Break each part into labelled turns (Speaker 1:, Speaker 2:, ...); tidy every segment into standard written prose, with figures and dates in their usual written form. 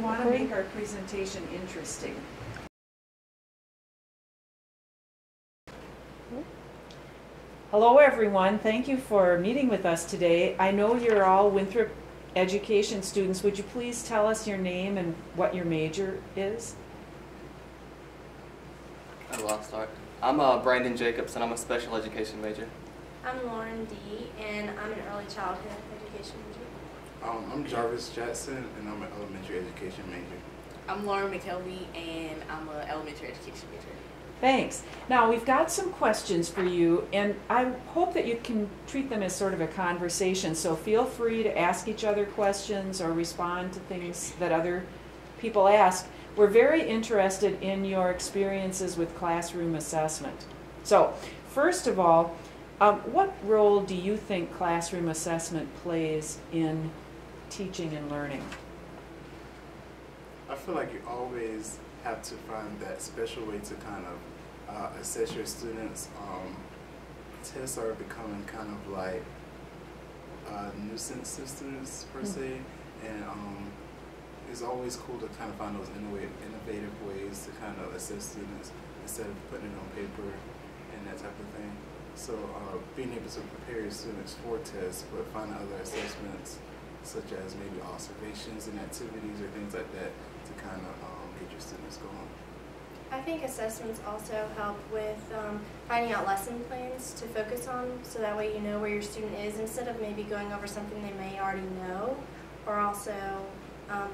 Speaker 1: want to make our presentation interesting. Hello everyone, thank you for meeting with us today. I know you're all Winthrop education students. Would you please tell us your name and what your major is?
Speaker 2: I'll start. I'm Brandon Jacobs, and I'm a special education major.
Speaker 3: I'm Lauren D, and I'm an early childhood education major.
Speaker 4: I'm Jarvis Jackson, and I'm an elementary education major.
Speaker 5: I'm Lauren McKelvey, and I'm an elementary education major.
Speaker 1: Thanks. Now we've got some questions for you, and I hope that you can treat them as sort of a conversation, so feel free to ask each other questions or respond to things that other people ask. We're very interested in your experiences with classroom assessment. So, first of all, what role do you think classroom assessment plays in teaching and learning?
Speaker 4: I feel like you always have to find that special way to kind of assess your students. Tests are becoming kind of like nuisance to students per se, and it's always cool to kind of find those innovative ways to kind of assess students instead of putting it on paper and that type of thing. So being able to prepare your students for tests, but find other assessments such as maybe observations and activities or things like that to kind of get your students going.
Speaker 3: I think assessments also help with finding out lesson plans to focus on, so that way you know where your student is instead of maybe going over something they may already know, or also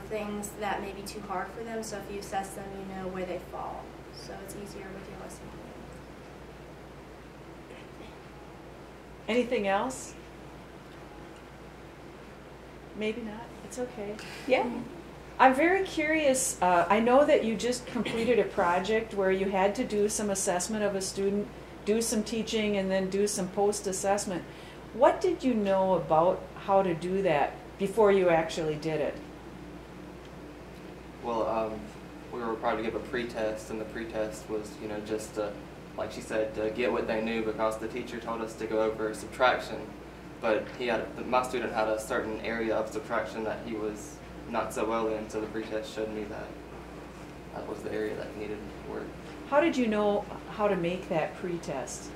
Speaker 3: things that may be too hard for them. So if you assess them, you know where they fall. So it's easier with your lesson plan.
Speaker 1: Anything else? Maybe not. It's okay.
Speaker 5: Yeah.
Speaker 1: I'm very curious. I know that you just completed a project where you had to do some assessment of a student, do some teaching, and then do some post-assessment. What did you know about how to do that before you actually did it?
Speaker 2: Well, we were required to give a pre-test, and the pre-test was, just to, like she said, to get what they knew, because the teacher told us to go over subtraction, but my student had a certain area of subtraction that he was not so well in, so the pre-test showed me that was the area that he needed work.
Speaker 1: How did you know how to make that pre-test?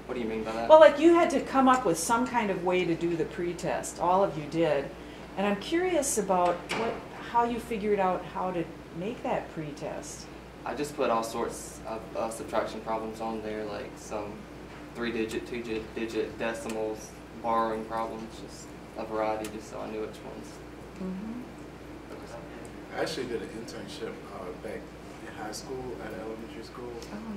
Speaker 2: What do you mean by that?
Speaker 1: Well, like you had to come up with some kind of way to do the pre-test. All of you did. And I'm curious about how you figured out how to make that pre-test.
Speaker 2: I just put all sorts of subtraction problems on there, like some 3-digit, 2-digit decimals, borrowing problems, just a variety, just so I knew which ones.
Speaker 1: Mm-hmm.
Speaker 4: I actually did an internship back in high school at an elementary school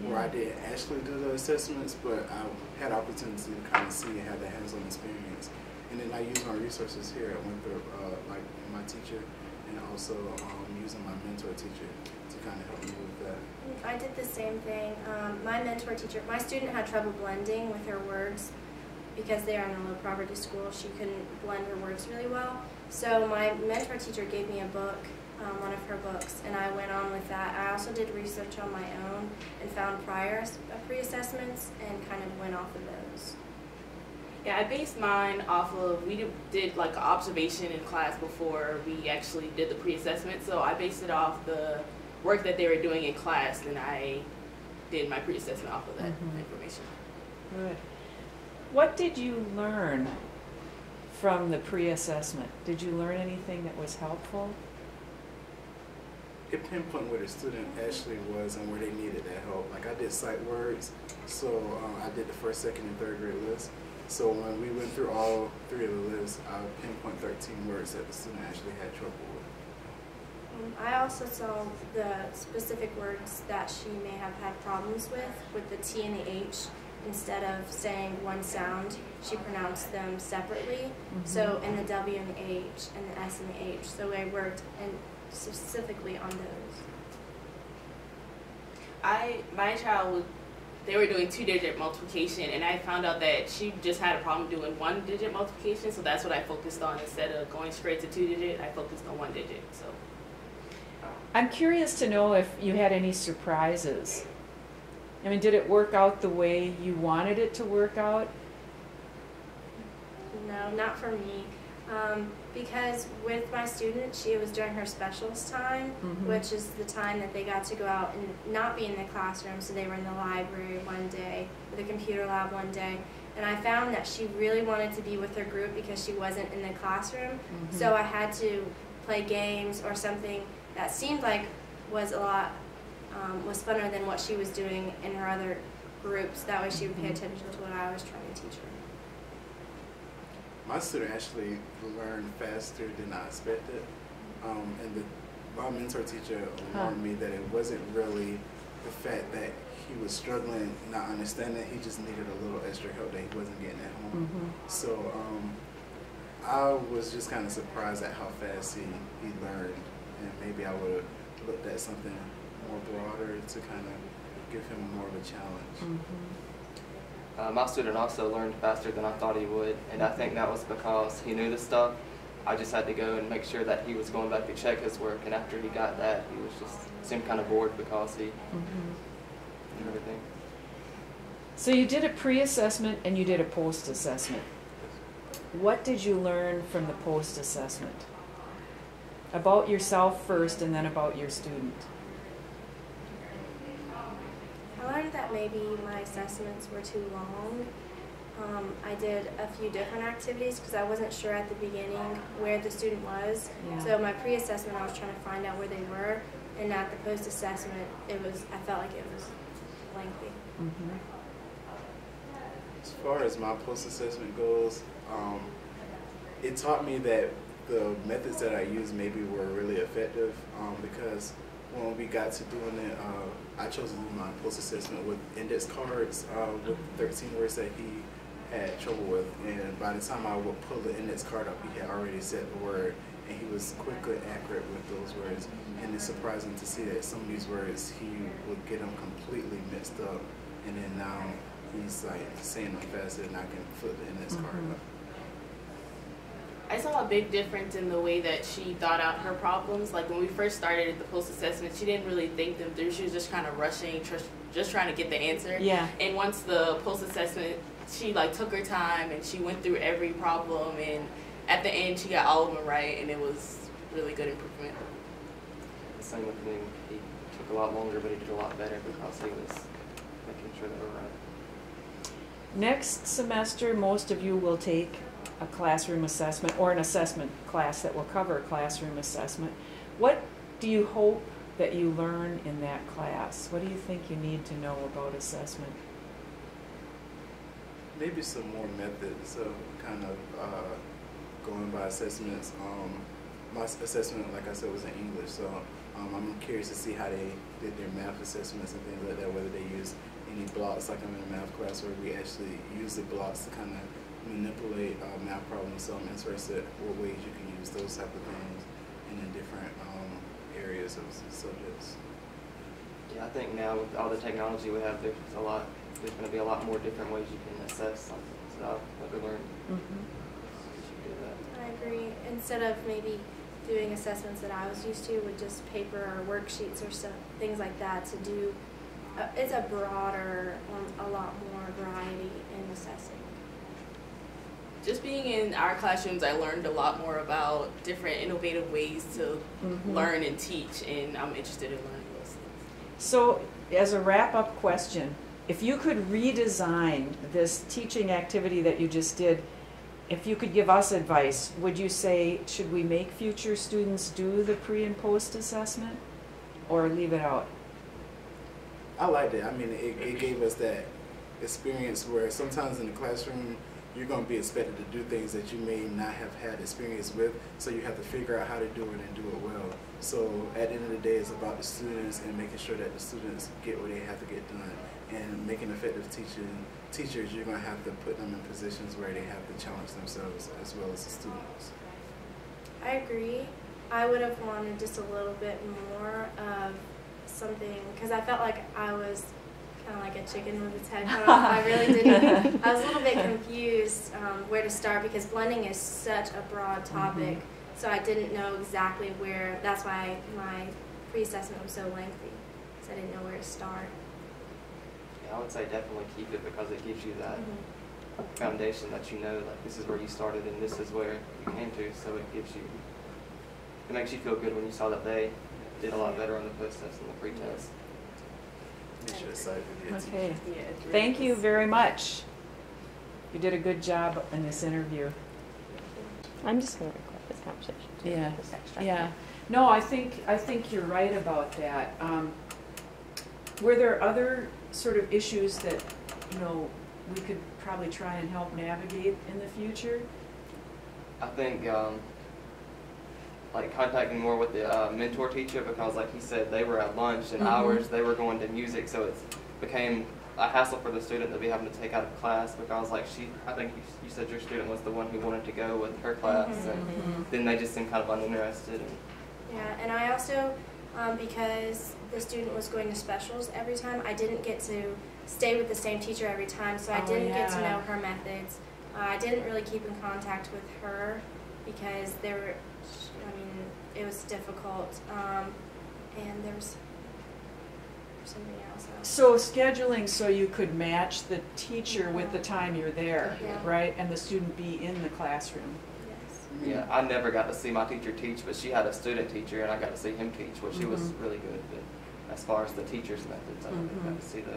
Speaker 4: where I didn't actually do the assessments, but I had opportunity to kind of see and have the hands-on experience. And then I used my resources here at Winthrop, like my teacher, and also using my mentor teacher to kind of help me with that.
Speaker 3: I did the same thing. My mentor teacher, my student had trouble blending with her words because they are in a low poverty school. She couldn't blend her words really well. So my mentor teacher gave me a book, one of her books, and I went on with that. I also did research on my own and found prior pre-assessments and kind of went off of those.
Speaker 5: Yeah, I based mine off of, we did like an observation in class before we actually did the pre-assessment, so I based it off the work that they were doing in class, and I did my pre-assessment off of that information.
Speaker 1: Good. What did you learn from the pre-assessment? Did you learn anything that was helpful?
Speaker 4: It pinpointed where the student actually was and where they needed that help. Like I did sight words, so I did the first, second, and third grade list. So when we went through all 3 of the lists, I pinpoint 13 words that the student actually had trouble with.
Speaker 3: I also saw the specific words that she may have had problems with the T and the H. Instead of saying one sound, she pronounced them separately. So in the W and the H, and the S and the H. So I worked specifically on those.
Speaker 5: My child, they were doing 2-digit multiplication, and I found out that she just had a problem doing 1-digit multiplication, so that's what I focused on. Instead of going straight to 2-digit, I focused on 1-digit. So
Speaker 1: I'm curious to know if you had any surprises. I mean, did it work out the way you wanted it to work out?
Speaker 3: No, not for me. Because with my students, it was during her specials time, which is the time that they got to go out and not be in the classroom. So they were in the library one day, or the computer lab one day. And I found that she really wanted to be with her group because she wasn't in the classroom. So I had to play games or something that seemed like was a lot, was funner than what she was doing in her other groups. That way she would pay attention to what I was trying to teach her.
Speaker 4: My student actually learned faster than I expected, and my mentor teacher warned me that it wasn't really the fact that he was struggling, not understanding, he just needed a little extra help that he wasn't getting at home. So I was just kind of surprised at how fast he learned, and maybe I would have looked at something more broader to kind of give him more of a challenge.
Speaker 2: My student also learned faster than I thought he would, and I think that was because he knew the stuff. I just had to go and make sure that he was going back to check his work, and after he got that, he was just seemed kind of bored because he knew everything.
Speaker 1: So you did a pre-assessment and you did a post-assessment. What did you learn from the post-assessment? About yourself first and then about your student.
Speaker 3: I learned that maybe my assessments were too long. I did a few different activities because I wasn't sure at the beginning where the student was. So my pre-assessment, I was trying to find out where they were, and at the post-assessment, I felt like it was lengthy.
Speaker 4: As far as my post-assessment goes, it taught me that the methods that I used maybe were really effective, because when we got to doing it, I chose to do my post-assessment with index cards with 13 words that he had trouble with, and by the time I would pull the index card up, he had already said the word, and he was quickly accurate with those words. And it's surprising to see that some of these words he would get them completely mixed up, and then now he's like saying them faster than I can flip the index card up.
Speaker 5: I saw a big difference in the way that she thought out her problems. Like when we first started the post-assessment, she didn't really think them through. She was just kind of rushing, just trying to get the answer. And once the post-assessment, she like took her time and she went through every problem, and at the end she got all of them right, and it was really good improvement.
Speaker 2: The same with me. He took a lot longer, but he did a lot better because he was making sure they were right.
Speaker 1: Next semester, most of you will take a classroom assessment or an assessment class that will cover classroom assessment. What do you hope that you learn in that class? What do you think you need to know about assessment?
Speaker 4: Maybe some more methods of kind of going by assessments. My assessment, like I said, was in English, so I'm curious to see how they did their math assessments and things like that, whether they use any blocks, like I'm in a math class where we actually use the blocks to kind of manipulate math problems. So I'm interested what ways you can use those type of things in the different areas of subjects.
Speaker 2: Yeah, I think now with all the technology we have, there's going to be a lot more different ways you can assess something. So I'd like to learn.
Speaker 3: I agree. Instead of maybe doing assessments that I was used to with just paper or worksheets or stuff, things like that, to do, it's a broader, a lot more variety in assessing.
Speaker 5: Just being in our classrooms, I learned a lot more about different innovative ways to learn and teach, and I'm interested in learning those things.
Speaker 1: So, as a wrap-up question, if you could redesign this teaching activity that you just did, if you could give us advice, would you say, should we make future students do the pre and post assessment, or leave it out?
Speaker 4: I liked it. I mean, it gave us that experience where sometimes in the classroom, you're going to be expected to do things that you may not have had experience with, so you have to figure out how to do it and do it well. So at the end of the day, it's about the students and making sure that the students get what they have to get done. And making effective teachers, you're going to have to put them in positions where they have to challenge themselves as well as the students. I
Speaker 3: agree. I would have wanted just a little bit more of something, because I felt like I was kind of like a chicken with its head cut off. I really didn't. I was a little bit confused where to start, because blending is such a broad topic. So I didn't know exactly where. That's why my pre-assessment was so lengthy, because I didn't know where to start.
Speaker 2: Yeah, I would say definitely keep it because it gives you that foundation that you know, like this is where you started and this is where you came to. So it makes you feel good when you saw that they did a lot better on the post-test and the pre-test.
Speaker 4: Makes you excited.
Speaker 1: Okay,
Speaker 5: Yeah, it's really
Speaker 1: thank you
Speaker 5: nice.
Speaker 1: very much. You did a good job in this interview.
Speaker 6: I'm just going to record this conversation. too,
Speaker 1: Yeah,
Speaker 6: just extra.
Speaker 1: yeah. No, I think you're right about that. Were there other sort of issues that, you know, we could probably try and help navigate in the future?
Speaker 2: I think like contacting more with the mentor teacher, because like he said, they were at lunch and hours, they were going to music, so it became a hassle for the student to be having to take out of class, because like I think you said your student was the one who wanted to go with her class, and then they just seemed kind of uninterested.
Speaker 3: Yeah, and I also, because the student was going to specials every time, I didn't get to stay with the same teacher every time, so I
Speaker 1: Oh,
Speaker 3: didn't get to
Speaker 1: yeah.
Speaker 3: know her methods. I didn't really keep in contact with her because it was difficult, and there was something else.
Speaker 1: So scheduling so you could match the teacher with the time you're there,
Speaker 3: Yeah.
Speaker 1: right? And the student be in the classroom.
Speaker 3: Yes.
Speaker 2: Yeah, I never got to see my teacher teach, but she had a student teacher, and I got to see him teach, which he was really good. But as far as the teacher's methods, I never got to see those.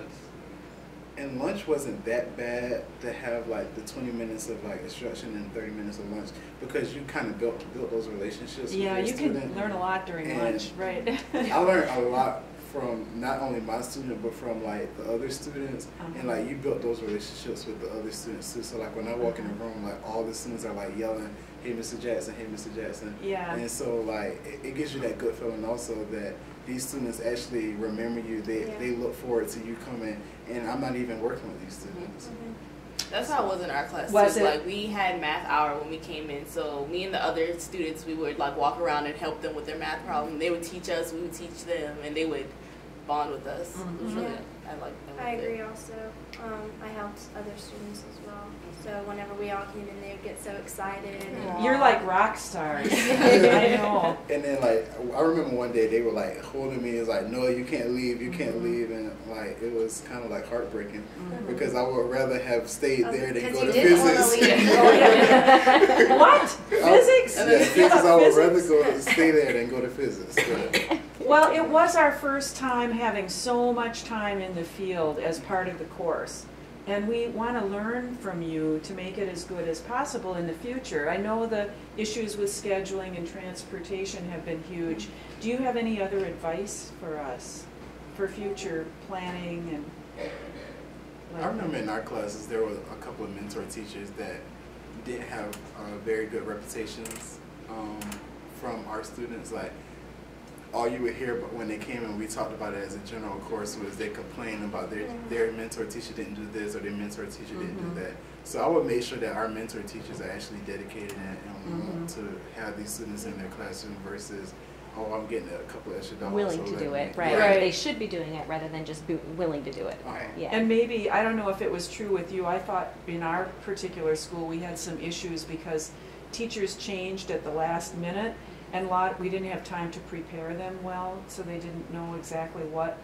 Speaker 4: And lunch wasn't that bad to have like the 20 minutes of like instruction and 30 minutes of lunch, because you kind of built those relationships
Speaker 1: Yeah,
Speaker 4: with
Speaker 1: you
Speaker 4: your
Speaker 1: can
Speaker 4: student.
Speaker 1: learn a lot during
Speaker 4: And
Speaker 1: lunch, right?
Speaker 4: I learned a lot from not only my student but from like the other students, and like you built those relationships with the other students too. So like when I walk in the room, like all the students are like yelling, "Hey, Mr. Jackson! Hey, Mr. Jackson!"
Speaker 1: Yeah.
Speaker 4: And so like it gives you that good feeling also that these students actually remember you. They look forward to you coming, and I'm not even working with these students.
Speaker 5: That's how it was in our class.
Speaker 1: Was
Speaker 5: too.
Speaker 1: it?
Speaker 5: Like we had math hour when we came in, so me and the other students, we would like walk around and help them with their math problem. They would teach us, we would teach them, and they would bond with us. It was really, I like that.
Speaker 3: I agree also. I helped other students as well. So whenever we all came in, they would get so excited. And
Speaker 1: You're like rock stars. I know.
Speaker 4: And then like I remember one day they were like holding me. It's like, "No, you can't leave. You can't leave." And like it was kind of like heartbreaking because I would rather have stayed there than
Speaker 3: because
Speaker 4: go
Speaker 3: you
Speaker 4: to
Speaker 3: didn't want to
Speaker 4: physics.
Speaker 3: leave.
Speaker 1: Oh, yeah. What? Physics?
Speaker 4: Yeah, physics. I would rather
Speaker 1: Physics?
Speaker 4: stay there than go to physics. But
Speaker 1: Well, it was our first time having so much time in the field as part of the course. And we want to learn from you to make it as good as possible in the future. I know the issues with scheduling and transportation have been huge. Do you have any other advice for us for future planning and?
Speaker 4: I remember in our classes there were a couple of mentor teachers that didn't have very good reputations from our students. Like all you would hear when they came and we talked about it as a general course was they complained about their mentor teacher didn't do this or their mentor teacher didn't do that. So I would make sure that our mentor teachers are actually dedicated and want to have these students in their classroom versus, oh, I'm getting a couple extra dollars.
Speaker 6: Willing
Speaker 4: so
Speaker 6: to do
Speaker 4: let
Speaker 6: it,
Speaker 4: me-
Speaker 6: right.
Speaker 1: Right.
Speaker 6: They should be doing it rather than just willing to do it.
Speaker 4: Right.
Speaker 6: Yeah.
Speaker 1: And maybe, I don't know if it was true with you, I thought in our particular school we had some issues because teachers changed at the last minute and we didn't have time to prepare them well, so they didn't know exactly what.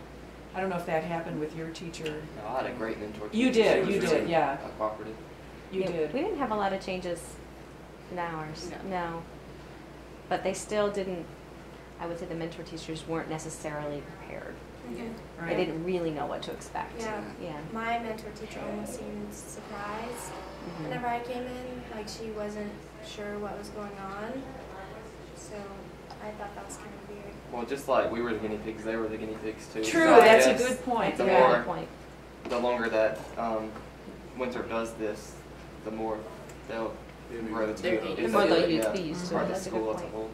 Speaker 1: I don't know if that happened with your teacher.
Speaker 2: No, I had a great mentor.
Speaker 1: You
Speaker 2: teacher.
Speaker 1: did,
Speaker 2: She
Speaker 1: you
Speaker 2: was
Speaker 1: did,
Speaker 2: really,
Speaker 1: yeah.
Speaker 2: cooperative.
Speaker 1: You
Speaker 6: Yeah,
Speaker 1: did.
Speaker 6: We didn't have a lot of changes in ours, no. But they still didn't, I would say the mentor teachers weren't necessarily prepared.
Speaker 3: Mhm.
Speaker 6: They didn't really know what to expect.
Speaker 3: Yeah.
Speaker 6: Yeah.
Speaker 3: My mentor teacher almost seemed surprised whenever I came in. Like she wasn't sure what was going on. So I thought that was kind of weird.
Speaker 2: Well, just like we were the guinea pigs, they were the guinea pigs too.
Speaker 1: True,
Speaker 2: So I
Speaker 1: that's a
Speaker 2: guess
Speaker 1: good point.
Speaker 2: The
Speaker 6: That's a
Speaker 2: more,
Speaker 6: very good point.
Speaker 2: the longer that Winthrop does this, the more they'll grow to
Speaker 5: They're
Speaker 2: it.
Speaker 5: used
Speaker 2: It's
Speaker 6: to it.
Speaker 2: like,
Speaker 6: They'll
Speaker 2: yeah,
Speaker 6: be used to
Speaker 2: part
Speaker 6: it.
Speaker 2: of the
Speaker 6: That's a good
Speaker 2: school as a
Speaker 6: point.
Speaker 2: whole.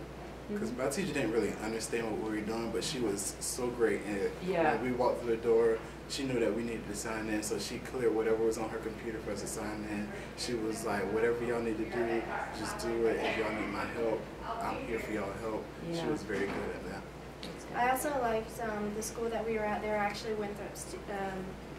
Speaker 4: Because my teacher didn't really understand what we were doing, but she was so great. And
Speaker 1: Yeah.
Speaker 4: when we walked through the door, she knew that we needed to sign in, so she cleared whatever was on her computer for us to sign in. She was like, whatever y'all need to do, just do it. If y'all need my help, I'm here for y'all help. She
Speaker 1: Yeah.
Speaker 4: was very good at that.
Speaker 3: I also liked the school that we were at. There were actually Winthrop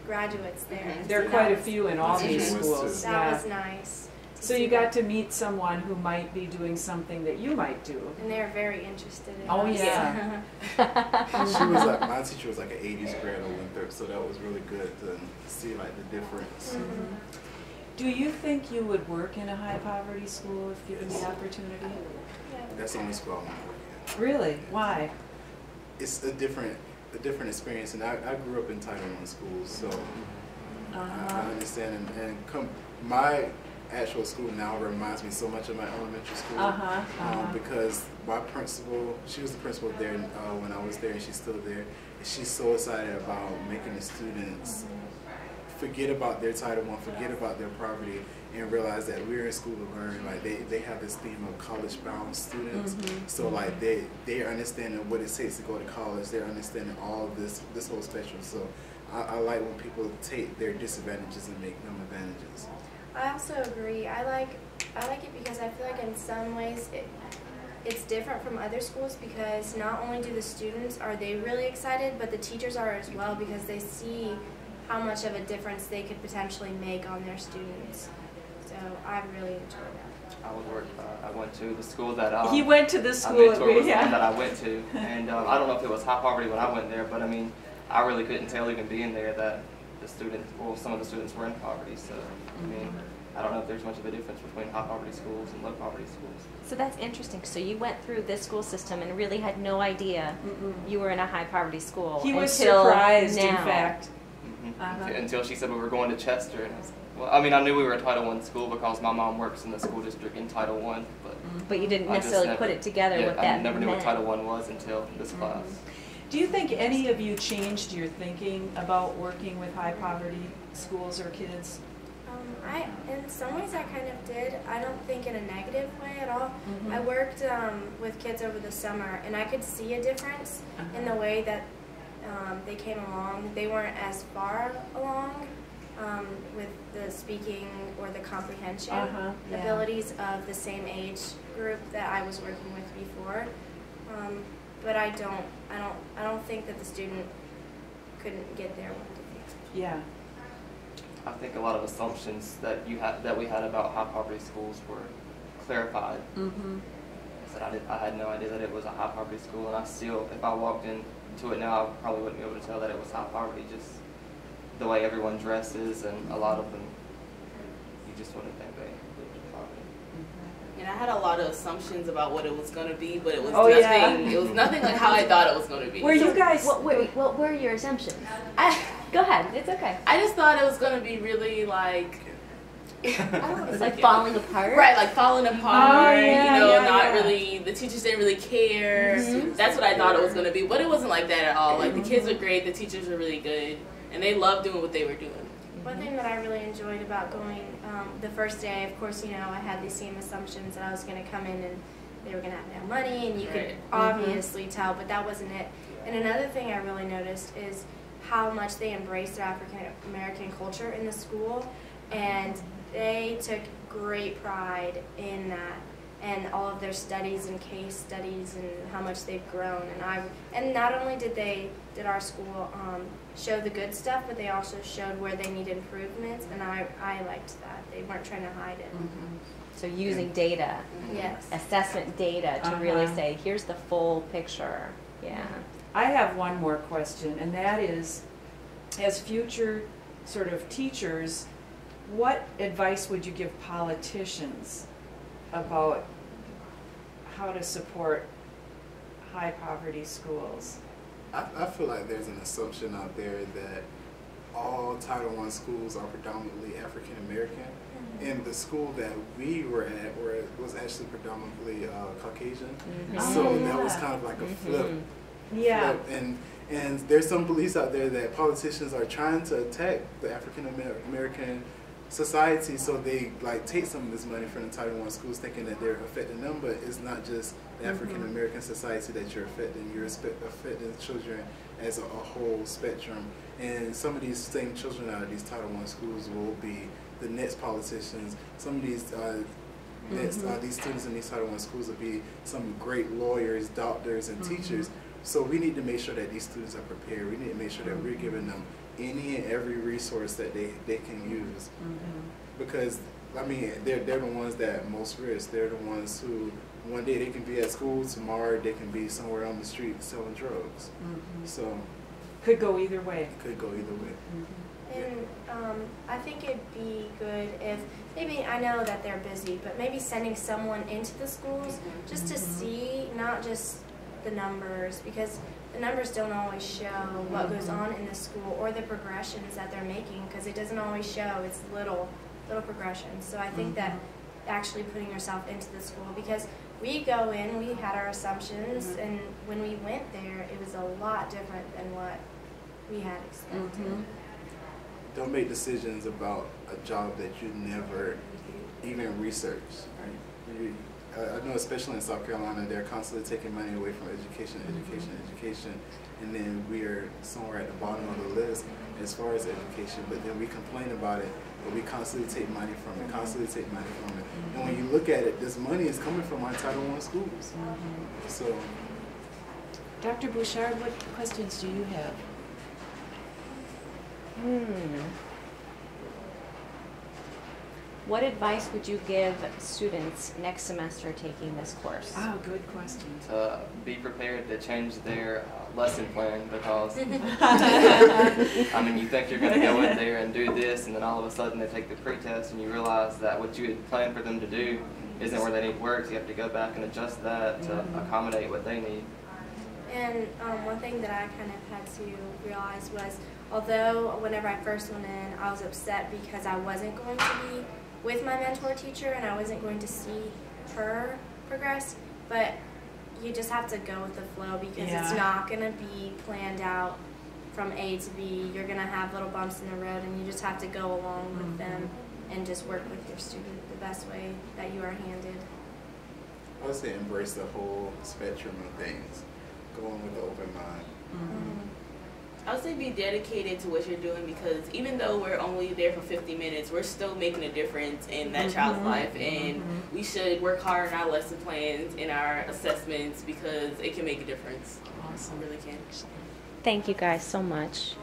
Speaker 3: graduates there.
Speaker 1: There are
Speaker 3: So
Speaker 1: quite a
Speaker 3: that was-
Speaker 1: few in all
Speaker 4: Mhm.
Speaker 1: these
Speaker 4: Mhm.
Speaker 1: schools.
Speaker 3: That
Speaker 1: Yeah.
Speaker 3: was nice.
Speaker 1: So you got to meet someone who might be doing something that you might do.
Speaker 3: And they were very interested in
Speaker 1: Oh,
Speaker 3: us.
Speaker 1: yeah.
Speaker 4: She was like, my teacher was like an 80s grad at Winthrop, so that was really good to see like the difference.
Speaker 1: Do you think you would work in a high poverty school if given the opportunity?
Speaker 4: That's the only school I want to work in.
Speaker 1: Really? Why?
Speaker 4: It's a different experience, and I grew up in Title I schools, so I understand. And my actual school now reminds me so much of my elementary school because my principal, she was the principal there when I was there, and she's still there. And she's so excited about making the students forget about their Title I, forget about their poverty, and realize that we're in school to learn. Like they have this theme of college-bound students, so like they're understanding what it takes to go to college. They're understanding all of this whole spectrum. So I like when people take their disadvantages and make them advantages.
Speaker 3: I also agree. I like it because I feel like in some ways it's different from other schools because not only do the students are they really excited, but the teachers are as well because they see how much of a difference they could potentially make on their students. So I really enjoyed that.
Speaker 2: I went to the school that
Speaker 1: he went to the school
Speaker 2: was the one that I went to, and I don't know if it was high poverty when I went there, but I mean, I really couldn't tell even being there that the students, well, some of the students were in poverty. So I mean, I don't know if there's much of a difference between high poverty schools and low poverty schools.
Speaker 6: So that's interesting. So you went through this school system and really had no idea you were in a high poverty school.
Speaker 1: He was
Speaker 6: until
Speaker 1: surprised,
Speaker 6: now.
Speaker 1: in fact.
Speaker 2: Until she said we were going to Chester. And I was, well, I mean, I knew we were a Title I school because my mom works in the school district in Title I,
Speaker 6: but you didn't
Speaker 2: I just
Speaker 6: necessarily
Speaker 2: never-
Speaker 6: put it together what that
Speaker 2: I never knew
Speaker 6: meant.
Speaker 2: what Title I was until this class.
Speaker 1: Do you think any of you changed your thinking about working with high poverty schools or kids?
Speaker 3: In some ways I kind of did. I don't think in a negative way at all. I worked with kids over the summer and I could see a difference in the way that they came along. They weren't as far along with the speaking or the comprehension abilities of the same age group that I was working with before. But I don't think that the student couldn't get there.
Speaker 1: Yeah.
Speaker 2: I think a lot of assumptions that we had about high poverty schools were clarified. I had no idea that it was a high poverty school, and I still, if I walked into it now, I probably wouldn't be able to tell that it was high poverty. Just the way everyone dresses, and a lot of them, you just wouldn't think they lived in poverty.
Speaker 5: And I had a lot of assumptions about what it was going to be, but it was
Speaker 1: nothing.
Speaker 5: It was nothing like how I thought it was going to be.
Speaker 1: Were you guys?
Speaker 6: What were your assumptions? Go ahead. It's okay.
Speaker 5: I just thought it was going to be really like.
Speaker 6: It's like falling apart.
Speaker 5: Right, like falling apart.
Speaker 1: yeah.
Speaker 5: Really. The teachers didn't really care. That's what I thought it was going to be, but it wasn't like that at all. Like the kids were great, the teachers were really good, and they loved doing what they were doing.
Speaker 3: One thing that I really enjoyed about going the first day, of course, I had these same assumptions that I was going to come in and they were going to have no money, and you could obviously tell, but that wasn't it. And another thing I really noticed is how much they embraced African American culture in the school, and they took great pride in that, and all of their studies and case studies and how much they've grown. And not only did our school show the good stuff, but they also showed where they need improvements, and I liked that. They weren't trying to hide it.
Speaker 6: So using data,
Speaker 3: Yes.
Speaker 6: assessment data to really say, here's the full picture. Yeah.
Speaker 1: I have one more question, and that is, as future sort of teachers, what advice would you give politicians about how to support high poverty schools?
Speaker 4: I feel like there's an assumption out there that all Title I schools are predominantly African American. And the school that we were at was actually predominantly Caucasian. So that was kind of like a flip.
Speaker 1: Yeah.
Speaker 4: And there's some beliefs out there that politicians are trying to attack the African American society, so they like take some of this money from the Title I schools thinking that they're affecting them, but it's not just the African American society that you're affecting children as a whole spectrum. And some of these same children out of these Title I schools will be the next politicians. Some of these these students in these Title I schools will be some great lawyers, doctors, and teachers. So we need to make sure that these students are prepared. We need to make sure that we're giving them any and every resource that they can use. Because, I mean, they're the ones that most risk. They're the ones who, one day they can be at school, tomorrow they can be somewhere on the street selling drugs. So
Speaker 1: could go either way.
Speaker 4: it could go either way.
Speaker 3: And I think it'd be good if maybe, I know that they're busy, but maybe sending someone into the schools just to see, not just the numbers, because the numbers don't always show what goes on in the school or the progressions that they're making, because it doesn't always show. It's little progressions. So I think that actually putting yourself into the school, because we go in, we had our assumptions, and when we went there, it was a lot different than what we had expected.
Speaker 4: Don't make decisions about a job that you never even researched. Right? I know, especially in South Carolina, they're constantly taking money away from education, and then we are somewhere at the bottom of the list as far as education. But then we complain about it, but we constantly take money from it, And when you look at it, this money is coming from our Title I schools. So,
Speaker 1: Dr. Bouchard, what questions do you have?
Speaker 6: What advice would you give students next semester taking this course?
Speaker 1: Oh, good question.
Speaker 2: To be prepared to change their lesson plan, because I mean, you think you're going to go in there and do this, and then all of a sudden they take the pretest and you realize that what you had planned for them to do isn't where they need work. So you have to go back and adjust that to accommodate what they need.
Speaker 3: And one thing that I kind of had to realize was, although whenever I first went in, I was upset because I wasn't going to be with my mentor teacher and I wasn't going to see her progress, but you just have to go with the flow, because it's not going to be planned out from A to B. You're going to have little bumps in the road, and you just have to go along with them and just work with your student the best way that you are handed.
Speaker 4: I would say embrace the whole spectrum of things. Go on with an open mind.
Speaker 5: I would say be dedicated to what you're doing, because even though we're only there for 50 minutes, we're still making a difference in that child's life, and we should work hard on our lesson plans and our assessments, because it can make a difference.
Speaker 1: Awesome.
Speaker 5: It really can.
Speaker 6: Thank you guys so much.